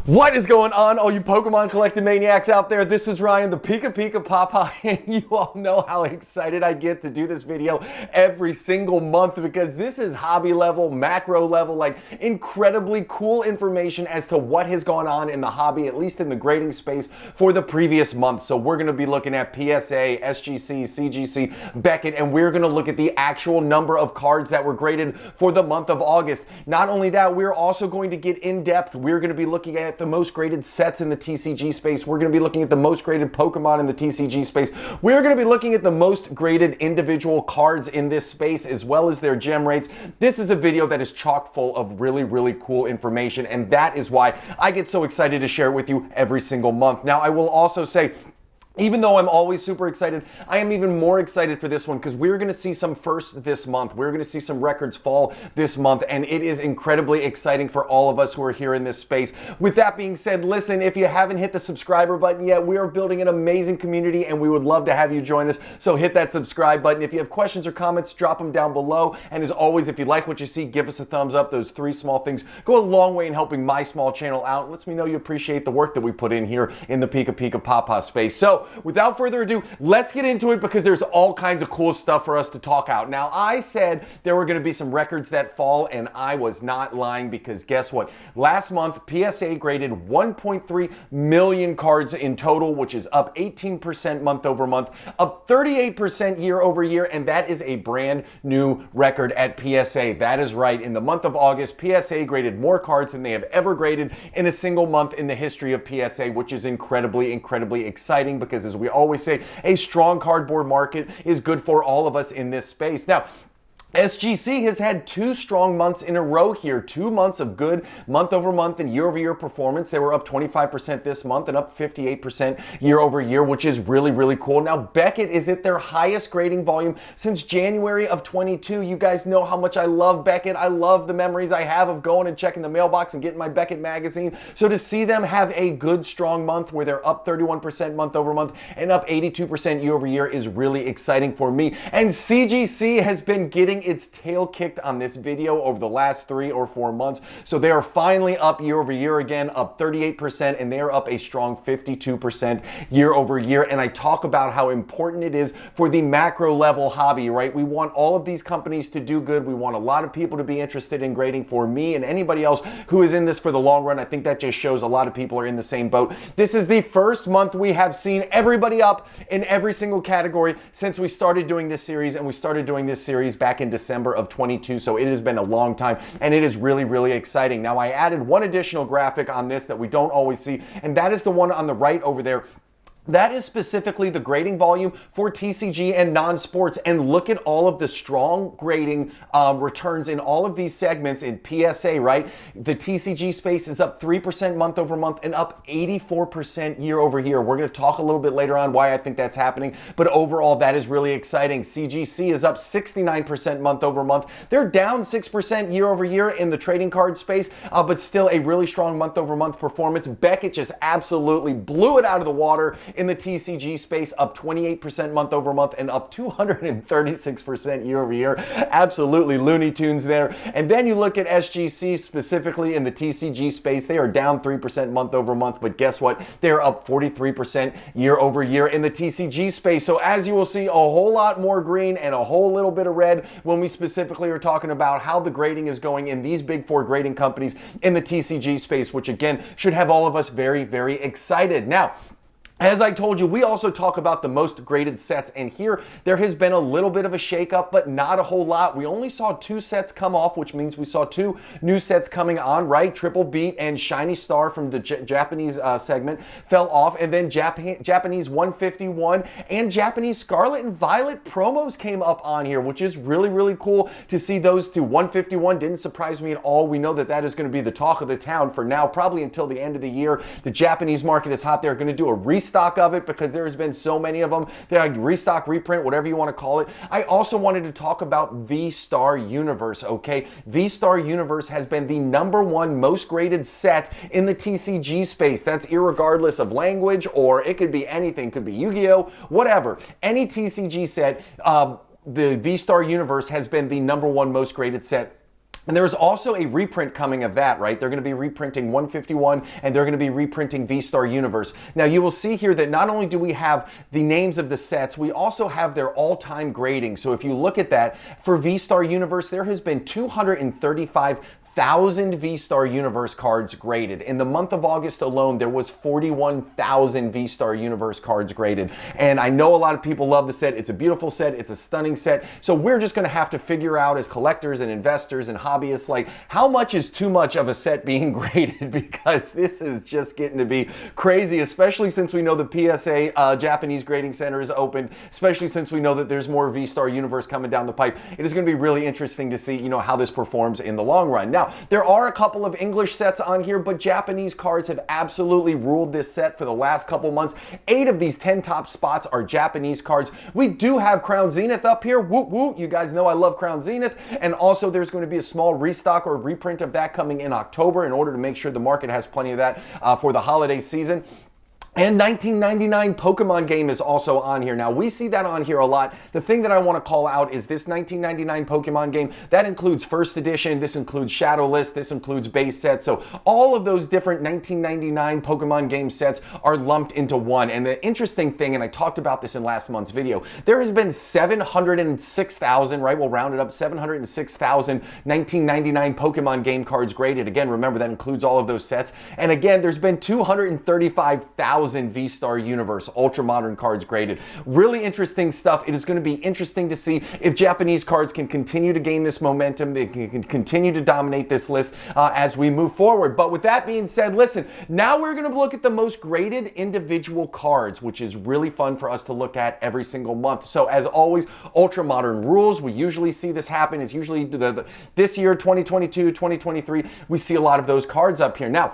What is going on, all you Pokemon collecting maniacs out there? This is Ryan, the PikaPikaPaPa, and you all know how excited I get to do this video every single month because this is hobby level, macro level, like incredibly cool information as to what has gone on in the hobby, at least in the grading space for the previous month. So we're going to be looking at PSA, SGC, CGC, Beckett, and we're going to look at the actual number of cards that were graded for the month of August. Not only that, we're also going to get in depth. We're going to be looking at the most graded sets in the TCG space. We're going to be looking at the most graded Pokemon in the TCG space. We're going to be looking at the most graded individual cards in this space as well as their gem rates. This is a video that is chock full of really, really cool information, and that is why I get so excited to share it with you every single month. Now, I will also say, even though I'm always super excited, I am even more excited for this one because we're going to see some firsts this month. We're going to see some records fall this month, and it is incredibly exciting for all of us who are here in this space. With that being said, listen, if you haven't hit the subscriber button yet, we are building an amazing community, and we would love to have you join us. So hit that subscribe button. If you have questions or comments, drop them down below. And as always, if you like what you see, give us a thumbs up. Those three small things go a long way in helping my small channel out. It lets me know you appreciate the work that we put in here in the PikaPikaPapa space. So without further ado, let's get into it because there's all kinds of cool stuff for us to talk out. Now, I said there were going to be some records that fall, and I was not lying because guess what? Last month, PSA graded 1.3 million cards in total, which is up 18% month over month, up 38% year over year, and that is a brand new record at PSA. That is right. In the month of August, PSA graded more cards than they have ever graded in a single month in the history of PSA, which is incredibly, incredibly exciting because, as we always say, a strong cardboard market is good for all of us in this space. Now, SGC has had two strong months in a row here, 2 months of good month over month and year over year performance. They were up 25% this month and up 58% year over year, which is really, really cool. Now, Beckett is at their highest grading volume since January of 22. You guys know how much I love Beckett. I love the memories I have of going and checking the mailbox and getting my Beckett magazine. So to see them have a good, strong month where they're up 31% month over month and up 82% year over year is really exciting for me. And CGC has been getting its tail kicked on this video over the last 3 or 4 months. So they are finally up year over year again, up 38%, and they are up a strong 52% year over year. And I talk about how important it is for the macro level hobby, right? We want all of these companies to do good. We want a lot of people to be interested in grading. For me and anybody else who is in this for the long run, I think that just shows a lot of people are in the same boat. This is the first month we have seen everybody up in every single category since we started doing this series, and we started doing this series back in December of 22, so it has been a long time, and it is really, really exciting. Now, I added one additional graphic on this that we don't always see, and that is the one on the right over there. That is specifically the grading volume for TCG and non-sports. And look at all of the strong grading returns in all of these segments in PSA, right? The TCG space is up 3% month over month and up 84% year over year. We're going to talk a little bit later on why I think that's happening. But overall, that is really exciting. CGC is up 69% month over month. They're down 6% year over year in the trading card space, but still a really strong month over month performance. Beckett just absolutely blew it out of the water in the TCG space, up 28% month over month and up 236% year over year. Absolutely Looney Tunes there. And then you look at SGC specifically in the TCG space, they are down 3% month over month, but guess what? They're up 43% year over year in the TCG space. So as you will see, a whole lot more green and a whole little bit of red when we specifically are talking about how the grading is going in these big four grading companies in the TCG space, which again should have all of us very, very excited. Now, as I told you, we also talk about the most graded sets, and here there has been a little bit of a shakeup, but not a whole lot. We only saw 2 sets come off, which means we saw 2 new sets coming on, right? Triple Beat and Shiny Star from the Japanese segment fell off, and then Japanese 151 and Japanese Scarlet and Violet promos came up on here, which is really, really cool to see those 2. 151 didn't surprise me at all. We know that that is going to be the talk of the town for now, probably until the end of the year. The Japanese market is hot. They're going to do a restock of it because there has been so many of them. They're like restock, reprint, whatever you want to call it. I also wanted to talk about V-Star Universe, okay? V-Star Universe has been the #1 most graded set in the TCG space. That's irregardless of language, or it could be anything. It could be Yu-Gi-Oh, whatever. Any TCG set, the V-Star Universe has been the #1 most graded set And there's also a reprint coming of that, right? They're going to be reprinting 151 and they're going to be reprinting V-Star Universe. Now you will see here that not only do we have the names of the sets, we also have their all-time grading. So if you look at that, for V-Star Universe, there has been 235,000 V-Star Universe cards graded. In the month of August alone, there was 41,000 V-Star Universe cards graded. And I know a lot of people love the set. It's a beautiful set. It's a stunning set. So we're just going to have to figure out as collectors and investors and hobbyists, like how much is too much of a set being graded, because this is just getting to be crazy, especially since we know the PSA Japanese grading center is open, especially since we know that there's more V-Star Universe coming down the pipe. It is going to be really interesting to see, how this performs in the long run. Now, there are a couple of English sets on here, but Japanese cards have absolutely ruled this set for the last couple months. 8 of these 10 top spots are Japanese cards. We do have Crown Zenith up here. Woot woot. You guys know I love Crown Zenith. And also there's going to be a small restock or reprint of that coming in October in order to make sure the market has plenty of that for the holiday season. And 1999 Pokemon game is also on here. Now, we see that on here a lot. The thing that I want to call out is this 1999 Pokemon game. That includes First Edition, this includes Shadowless, this includes base sets. So all of those different 1999 Pokemon game sets are lumped into one. And the interesting thing, and I talked about this in last month's video, there has been 706,000, right? We'll round it up, 706,000 1999 Pokemon game cards graded. Again, remember that includes all of those sets. And again, there's been 235,000 V-Star Universe Ultra Modern cards graded. Really interesting stuff. It is going to be interesting to see if Japanese cards can continue to gain this momentum. They can continue to dominate this list as we move forward. But with that being said, listen, now we're going to look at the most graded individual cards, which is really fun for us to look at every single month. So as always, Ultra Modern rules. We usually see this happen. It's usually this year, 2022, 2023, we see a lot of those cards up here. Now,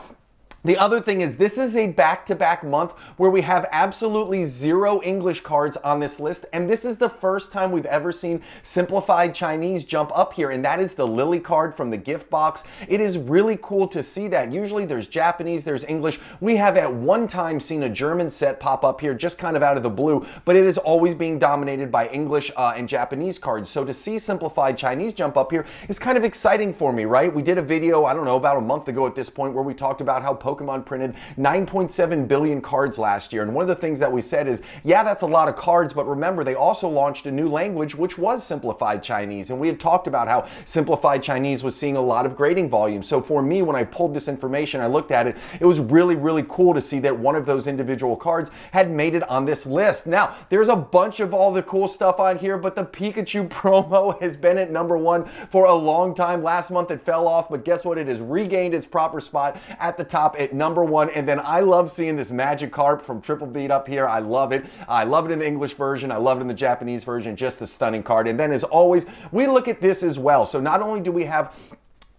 the other thing is this is a back-to-back month where we have absolutely 0 English cards on this list, and this is the first time we've ever seen simplified Chinese jump up here, and that is the Lily card from the gift box. It is really cool to see that. Usually there's Japanese, there's English. We have at one time seen a German set pop up here just kind of out of the blue, but it is always being dominated by English and Japanese cards. So to see simplified Chinese jump up here is kind of exciting for me, right? We did a video, I don't know, about a month ago at this point where we talked about how Pokemon printed 9.7 billion cards last year. And one of the things that we said is, yeah, that's a lot of cards, but remember, they also launched a new language, which was simplified Chinese. And we had talked about how simplified Chinese was seeing a lot of grading volume. So for me, when I pulled this information, I looked at it, it was really, really cool to see that one of those individual cards had made it on this list. Now, there's a bunch of all the cool stuff on here, but the Pikachu promo has been at #1 for a long time. Last month it fell off, but guess what? It has regained its proper spot at the top at #1. And then I love seeing this Magikarp from Triple Beat up here. I love it. I love it in the English version. I love it in the Japanese version. Just a stunning card. And then as always, we look at this as well. So not only do we have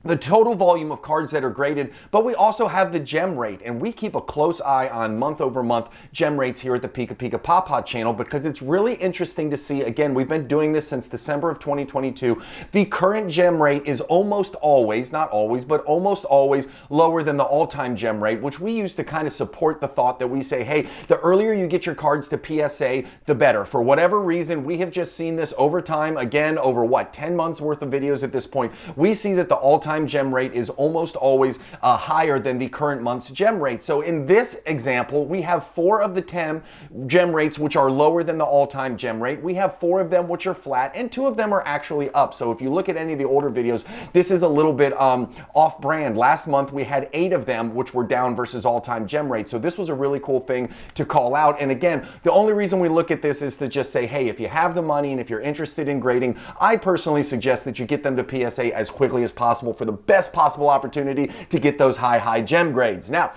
the total volume of cards that are graded, but we also have the gem rate, and we keep a close eye on month-over-month gem rates here at the PikaPikaPaPa channel because it's really interesting to see. Again, we've been doing this since December of 2022. The current gem rate is almost always, not always, but almost always lower than the all-time gem rate, which we use to kind of support the thought that we say, hey, the earlier you get your cards to PSA, the better. For whatever reason, we have just seen this over time, again, over what, 10 months worth of videos at this point. We see that the all-time gem rate is almost always higher than the current month's gem rate. So in this example, we have 4 of the 10 gem rates which are lower than the all-time gem rate. We have 4 of them which are flat, and 2 of them are actually up. So if you look at any of the older videos, this is a little bit off-brand. Last month we had 8 of them which were down versus all-time gem rate. So this was a really cool thing to call out. And again, the only reason we look at this is to just say, hey, if you have the money and if you're interested in grading, I personally suggest that you get them to PSA as quickly as possible for the best possible opportunity to get those high gem grades. Now,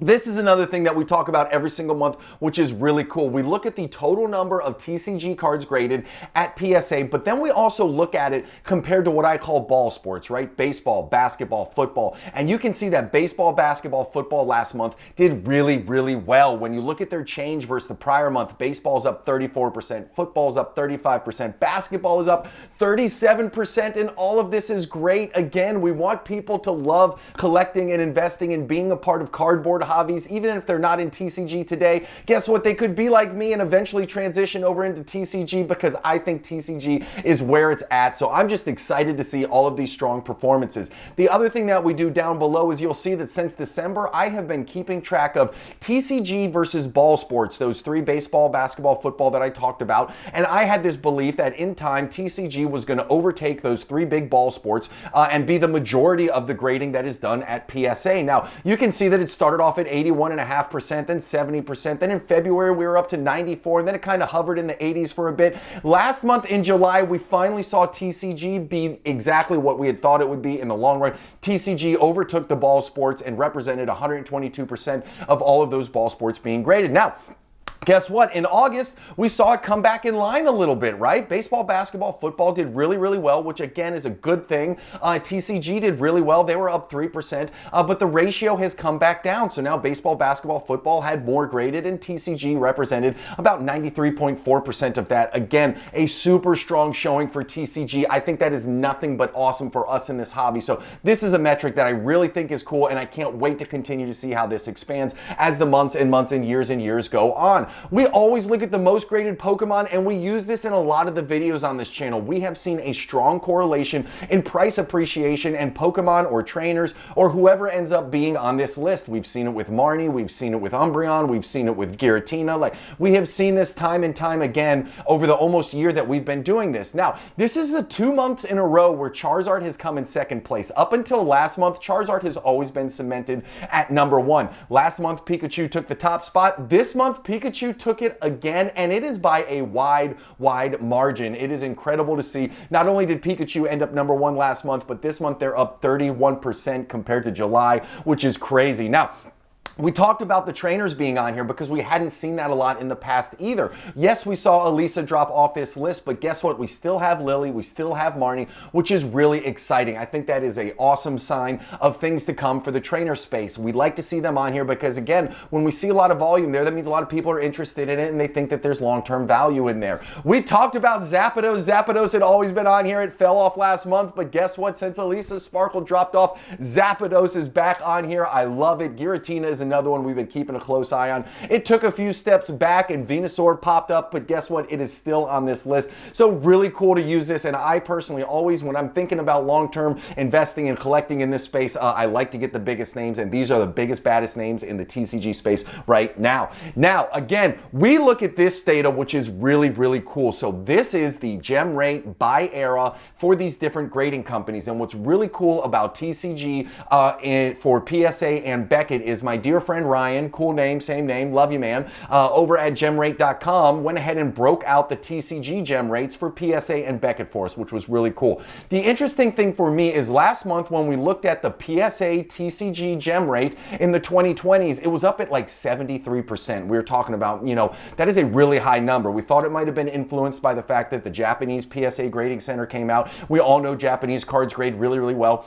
this is another thing that we talk about every single month, which is really cool. We look at the total number of TCG cards graded at PSA, but then we also look at it compared to what I call ball sports, right? Baseball, basketball, football. And you can see that baseball, basketball, football last month did really, really well. When you look at their change versus the prior month, baseball's up 34%, football's up 35%, basketball is up 37%, and all of this is great. Again, we want people to love collecting and investing and being a part of cardboard hobbies, even if they're not in TCG today, guess what? They could be like me and eventually transition over into TCG because I think TCG is where it's at. So I'm just excited to see all of these strong performances. The other thing that we do down below is you'll see that since December, I have been keeping track of TCG versus ball sports, those three: baseball, basketball, football that I talked about. And I had this belief that in time, TCG was going to overtake those three big ball sports and be the majority of the grading that is done at PSA. Now, you can see that it started off at 81.5%, then 70%. Then in February, we were up to 94, and then it kind of hovered in the 80s for a bit. Last month in July, we finally saw TCG be exactly what we had thought it would be in the long run. TCG overtook the ball sports and represented 122% of all of those ball sports being graded. Now, guess what? In August, we saw it come back in line a little bit, right? Baseball, basketball, football did really, really well, which again is a good thing. TCG did really well. They were up 3%, but the ratio has come back down. So now baseball, basketball, football had more graded, and TCG represented about 93.4% of that. Again, a super strong showing for TCG. I think that is nothing but awesome for us in this hobby. So this is a metric that I really think is cool, and I can't wait to continue to see how this expands as the months and years go on. We always look at the most graded Pokemon, and we use this in a lot of the videos on this channel. We have seen a strong correlation in price appreciation and Pokemon or trainers or whoever ends up being on this list. We've seen it with Marnie, we've seen it with Umbreon, we've seen it with Giratina. Like, we have seen this time and time again over the almost year that we've been doing this. Now, this is the 2 months in a row where Charizard has come in second place. Up until last month, Charizard has always been cemented at number 1. Last month, Pikachu took the top spot. This month, Pikachu took it again, and it is by a wide margin. It is incredible to see. Not only did Pikachu end up number 1 last month, but this month they're up 31% compared to July, which is crazy. Now, we talked about the trainers being on here because we hadn't seen that a lot in the past either. Yes, we saw Elisa drop off this list, but guess what? We still have Lily, we still have Marnie, which is really exciting. I think that is an awesome sign of things to come for the trainer space. We'd like to see them on here because, again, when we see a lot of volume there, that means a lot of people are interested in it and they think that there's long-term value in there. We talked about Zapdos. Zapdos had always been on here. It fell off last month, but guess what? Since Elisa's Sparkle dropped off, Zapdos is back on here. I love it. Giratina is another one we've been keeping a close eye on. It took a few steps back and Venusaur popped up, but guess what? It is still on this list. So really cool to use this, and I personally always, when I'm thinking about long-term investing and collecting in this space, I like to get the biggest names, and these are the biggest, baddest names in the TCG space right now. Now, again, we look at this data, which is really, really cool. So this is the gem rate by era for these different grading companies, and what's really cool about TCG for PSA and Beckett is my dear friend Ryan, cool name, same name, love you, man, over at gemrate.com went ahead and broke out the TCG gem rates for PSA and Beckett for us, which was really cool. The interesting thing for me is last month when we looked at the PSA TCG gem rate in the 2020s, it was up at like 73%. We were talking about, you know, that is a really high number. We thought it might have been influenced by the fact that the Japanese PSA grading center came out. We all know Japanese cards grade really, really well.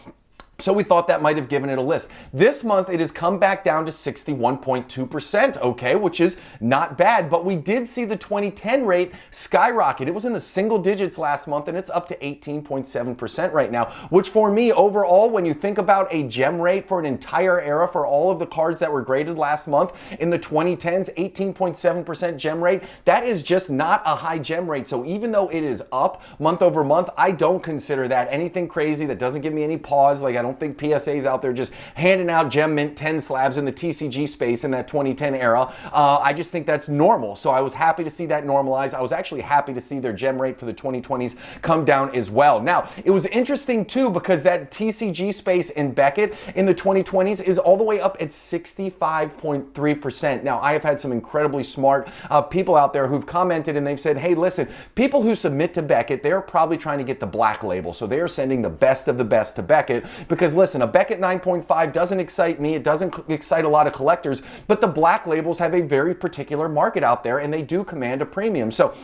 So we thought that might have given it a list. This month, it has come back down to 61.2%, okay, which is not bad, but we did see the 2010 rate skyrocket. It was in the single digits last month, and it's up to 18.7% right now, which for me, overall, when you think about a gem rate for an entire era for all of the cards that were graded last month in the 2010s, 18.7% gem rate, that is just not a high gem rate. So even though it is up month over month, I don't consider that anything crazy. That doesn't give me any pause. Like, I don't think PSA's out there just handing out Gem Mint 10 slabs in the TCG space in that 2010 era. I just think that's normal. So I was happy to see that normalize. I was actually happy to see their gem rate for the 2020s come down as well. Now, it was interesting too because that TCG space in Beckett in the 2020s is all the way up at 65.3%. Now, I have had some incredibly smart people out there who've commented and they've said, hey, listen, people who submit to Beckett, they're probably trying to get the black label. So they are sending the best of the best to Beckett because listen, a Beckett 9.5 doesn't excite me. It doesn't excite a lot of collectors, but the black labels have a very particular market out there and they do command a premium. So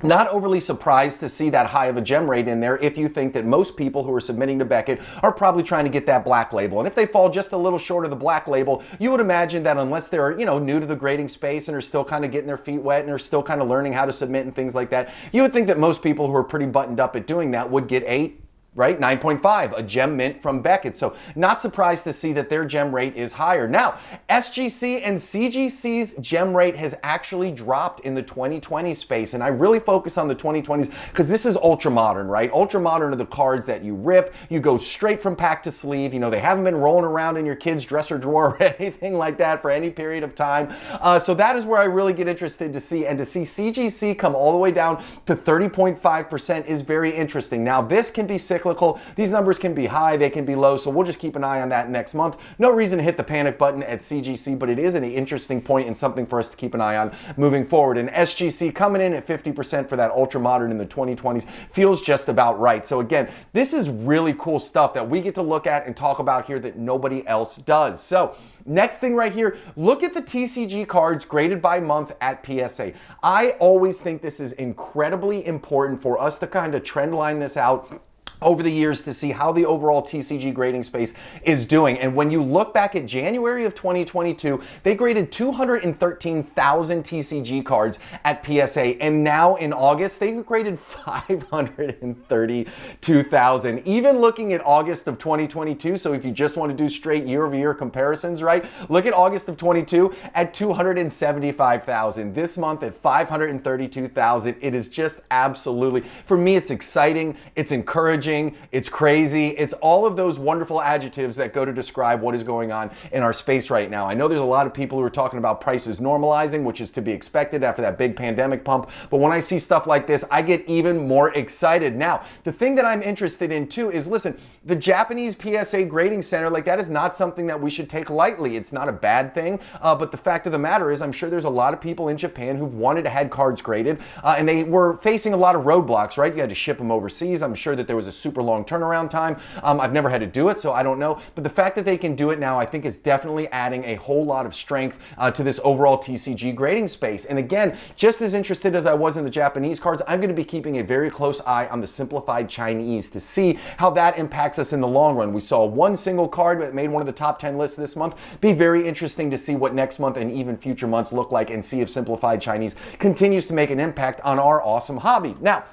not overly surprised to see that high of a gem rate in there if you think that most people who are submitting to Beckett are probably trying to get that black label. And if they fall just a little short of the black label, you would imagine that unless they're, you know, new to the grading space and are still kind of getting their feet wet and are still kind of learning how to submit and things like that, you would think that most people who are pretty buttoned up at doing that would get a right? 9.5, a gem mint from Beckett. So not surprised to see that their gem rate is higher. Now, SGC and CGC's gem rate has actually dropped in the 2020 space. And I really focus on the 2020s because this is ultra modern, right? Ultra modern are the cards that you rip, you go straight from pack to sleeve. You know, they haven't been rolling around in your kid's dresser drawer or anything like that for any period of time. So that is where I really get interested to see. And to see CGC come all the way down to 30.5% is very interesting. Now, this can be cyclical. These numbers can be high, they can be low, so we'll just keep an eye on that next month. No reason to hit the panic button at CGC, but it is an interesting point and something for us to keep an eye on moving forward. And SGC coming in at 50% for that ultra modern in the 2020s feels just about right. So again, this is really cool stuff that we get to look at and talk about here that nobody else does. So next thing right here, look at the TCG cards graded by month at PSA. I always think this is incredibly important for us to kind of trend line this out over the years to see how the overall TCG grading space is doing. And when you look back at January of 2022, they graded 213,000 TCG cards at PSA. And now in August, they've graded 532,000. Even looking at August of 2022, so if you just want to do straight year-over-year comparisons, right? Look at August of 22 at 275,000. This month at 532,000. It is just absolutely, for me, it's exciting, it's encouraging, it's crazy. It's all of those wonderful adjectives that go to describe what is going on in our space right now. I know there's a lot of people who are talking about prices normalizing, which is to be expected after that big pandemic pump. But when I see stuff like this, I get even more excited. Now, the thing that I'm interested in too is, listen, the Japanese PSA grading center, like that is not something that we should take lightly. It's not a bad thing. But the fact of the matter is, I'm sure there's a lot of people in Japan who wanted to have cards graded and they were facing a lot of roadblocks, right? You had to ship them overseas. I'm sure that there was a super long turnaround time. I've never had to do it, so I don't know. But the fact that they can do it now, I think is definitely adding a whole lot of strength to this overall TCG grading space. And again, just as interested as I was in the Japanese cards, I'm going to be keeping a very close eye on the simplified Chinese to see how that impacts us in the long run. We saw one single card that made one of the top 10 lists this month. Be very interesting to see what next month and even future months look like and see if simplified Chinese continues to make an impact on our awesome hobby. Now,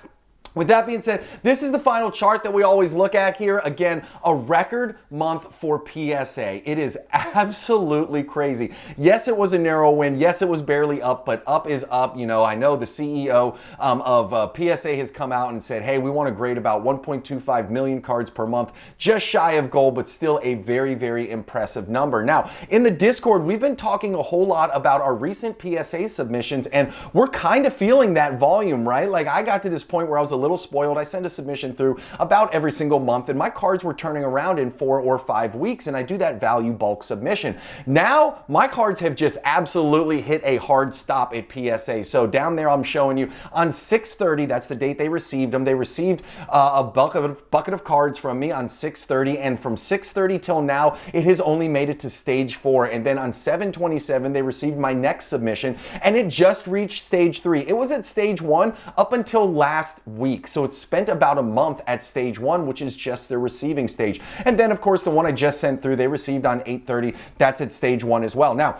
with that being said, this is the final chart that we always look at here. Again, a record month for PSA. It is absolutely crazy. Yes, it was a narrow win. Yes, it was barely up, but up is up. You know, I know the CEO of PSA has come out and said, hey, we want to grade about 1.25 million cards per month, just shy of goal, but still a very, very impressive number. Now, in the Discord, we've been talking a whole lot about our recent PSA submissions, and we're kind of feeling that volume, right? Like, I got to this point where I was a little spoiled. I send a submission through about every single month and my cards were turning around in 4 or 5 weeks, and I do that value bulk submission. Now my cards have just absolutely hit a hard stop at PSA. So down there I'm showing you on 6/30, that's the date they received them. They received a bucket of cards from me on 6/30, and from 6/30 till now it has only made it to stage 4, and then on 7/27 they received my next submission and it just reached stage 3. It was at stage 1 up until last week. So it's spent about a month at stage 1, which is just the receiving stage. And then of course the one I just sent through, they received on 8/30. That's at stage 1 as well. Now,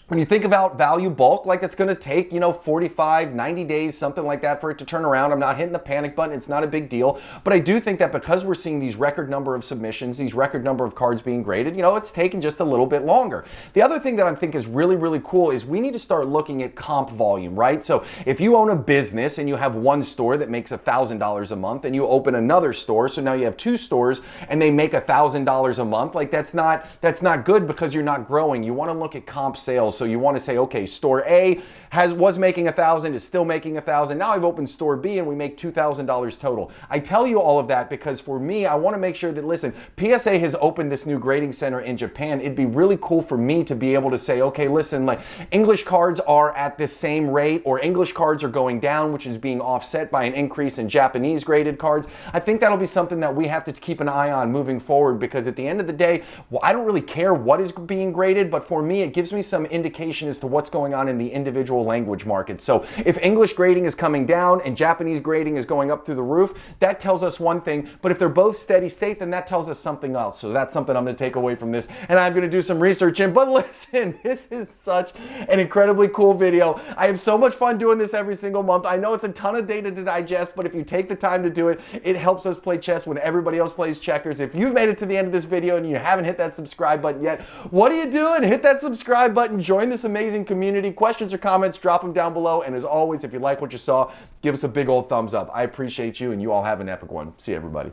when you think about value bulk, like it's going to take, 45, 90 days, something like that for it to turn around. I'm not hitting the panic button. It's not a big deal. But I do think that because we're seeing these record number of submissions, these record number of cards being graded, it's taken just a little bit longer. The other thing that I think is really, really cool is we need to start looking at comp volume, right? So if you own a business and you have one store that makes $1,000 a month and you open another store, so now you have 2 stores and they make $1,000 a month, like that's not good because you're not growing. You want to look at comp sales. So you want to say, okay, store A was making $1,000, is still making $1,000. Now I've opened store B and we make $2,000 total. I tell you all of that because for me, I want to make sure that, listen, PSA has opened this new grading center in Japan. It'd be really cool for me to be able to say, okay, listen, like English cards are at the same rate, or English cards are going down, which is being offset by an increase in Japanese graded cards. I think that'll be something that we have to keep an eye on moving forward, because at the end of the day, well, I don't really care what is being graded, but for me, it gives me some indication indication as to what's going on in the individual language market. So if English grading is coming down and Japanese grading is going up through the roof, that tells us one thing, but if they're both steady state, then that tells us something else. So that's something I'm going to take away from this, and I'm going to do some research in. But listen, this is such an incredibly cool video. I have so much fun doing this every single month. I know it's a ton of data to digest, but if you take the time to do it, it helps us play chess when everybody else plays checkers. If you've made it to the end of this video and you haven't hit that subscribe button yet, what are you doing? Hit that subscribe button, join this amazing community. Questions or comments, drop them down below. And as always, if you like what you saw, give us a big old thumbs up. I appreciate you, and you all have an epic one. See you, everybody.